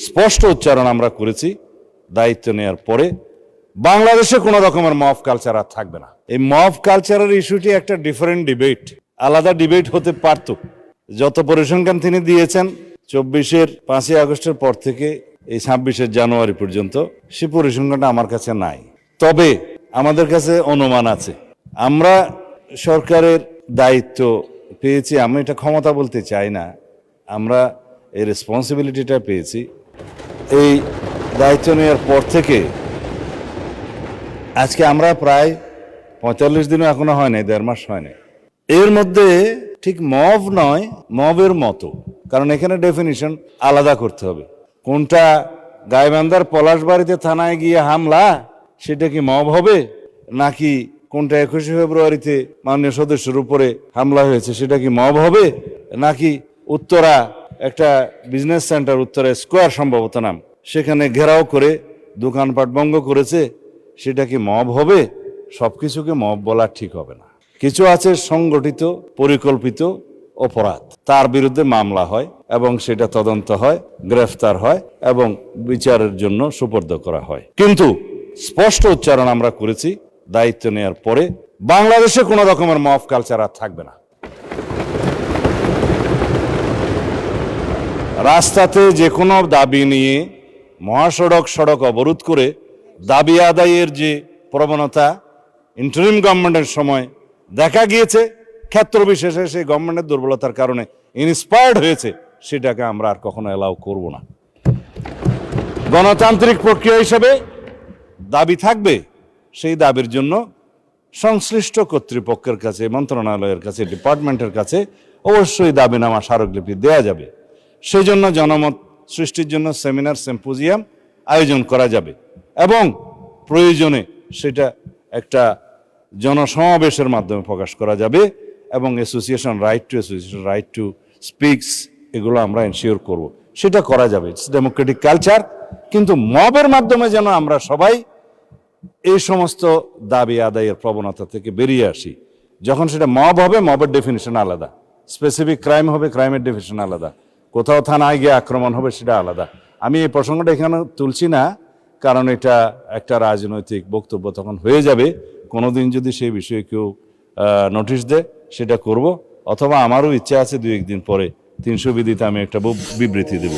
স্পষ্ট উচ্চারণ আমরা করেছি দায়িত্ব নেওয়ার পরে, বাংলাদেশে কোনো রকমের মব কালচার আর থাকবে না। এই মব কালচারের ইস্যুটি একটা ডিফারেন্ট ডিবেট, আলাদা ডিবেট হতে পারত। যত পরিসংখ্যান তিনি দিয়েছেন 24-এর 5ই আগস্টের পর থেকে এই 26-এর জানুয়ারি পর্যন্ত, সে পরিসংখ্যানটা আমার কাছে নাই। তবে আমাদের কাছে অনুমান আছে। আমরা সরকারের দায়িত্ব পেয়েছি, আমি এটা ক্ষমতা বলতে চাই না, আমরা এই রেসপন্সিবিলিটিটা পেয়েছি। এই দায়িত্ব নেওয়ার পর থেকে আজকে আমরা প্রায় 45 দিনও এখনো হয় নাই, 1.5 মাস হয় নাই। এর মধ্যে ঠিক মব নয়, মবের মতো, কারণ এখানে ডেফিনিশন আলাদা করতে হবে। কোনটা গাইবান্ধার পলাশবাড়িতে থানায় গিয়ে হামলা, সেটা কি মব হবে, নাকি কোনটা 21শে ফেব্রুয়ারিতে মাননীয় সদস্যের উপরে হামলা হয়েছে সেটা কি মব হবে, নাকি উত্তরা একটা বিজনেস সেন্টার, উত্তরা স্কোয়ার সম্ভবত নাম, সেখানে ঘেরাও করে দোকানপাট ভঙ্গ করেছে, সেটা কি মব হবে? সবকিছুকে মব বলা ঠিক হবে না। কিছু আছে সংগঠিত পরিকল্পিত অপরাধ, তার বিরুদ্ধে মামলা হয় এবং সেটা তদন্ত হয়, গ্রেফতার হয় এবং বিচারের জন্য সুপর্দ করা হয়। কিন্তু স্পষ্ট উচ্চারণ আমরা করেছি দায়িত্ব নেওয়ার পরে, বাংলাদেশে কোনো রকমের মব কালচার আর থাকবে না। রাস্তাতে যে কোনো দাবি নিয়ে মহাসড়ক সড়ক অবরোধ করে দাবি আদায়ের যে প্রবণতা ইন্টারিম গভর্নমেন্টের সময় দেখা গিয়েছে, ক্ষেত্র বিশেষে সেই গভর্নমেন্টের দুর্বলতার কারণে ইন্সপায়ার্ড হয়েছে, সেটাকে আমরা আর কখনো অ্যালাউ করব না। গণতান্ত্রিক প্রক্রিয়া হিসেবে দাবি থাকবে, সেই দাবির জন্য সংশ্লিষ্ট কর্তৃপক্ষের কাছে, মন্ত্রণালয়ের কাছে, ডিপার্টমেন্টের কাছে অবশ্যই দাবিনামা স্মারকলিপি দেওয়া যাবে। সেই জন্য জনমত সৃষ্টির জন্য সেমিনার, সিম্পোজিয়াম আয়োজন করা যাবে এবং প্রয়োজনে সেটা একটা জনসমাবেশের মাধ্যমে প্রকাশ করা যাবে এবং অ্যাসোসিয়েশন রাইট টু স্পিকস, এগুলো আমরা এনশিওর করব, সেটা করা যাবে। It's Democratic culture. কিন্তু মবের মাধ্যমে যেন আমরা সবাই এই সমস্ত দাবি আদায়ের প্রবণতা থেকে বেরিয়ে আসি। যখন সেটা মব হবে, মবের ডেফিনিশন আলাদা, স্পেসিফিক ক্রাইম হবে, ক্রাইমের ডেফিনিশন আলাদা, কোথাও থানায় গিয়ে আক্রমণ হবে, সেটা আলাদা। আমি এই প্রসঙ্গটা এখানে তুলছি না, কারণ এটা একটা রাজনৈতিক বক্তব্য তখন হয়ে যাবে। কোনোদিন যদি সেই বিষয়ে কেউ নোটিশ দেয়, সেটা করব, অথবা আমারও ইচ্ছা আছে 2-1 দিন পরে 300 বিধিতে আমি একটা বিবৃতি দেব।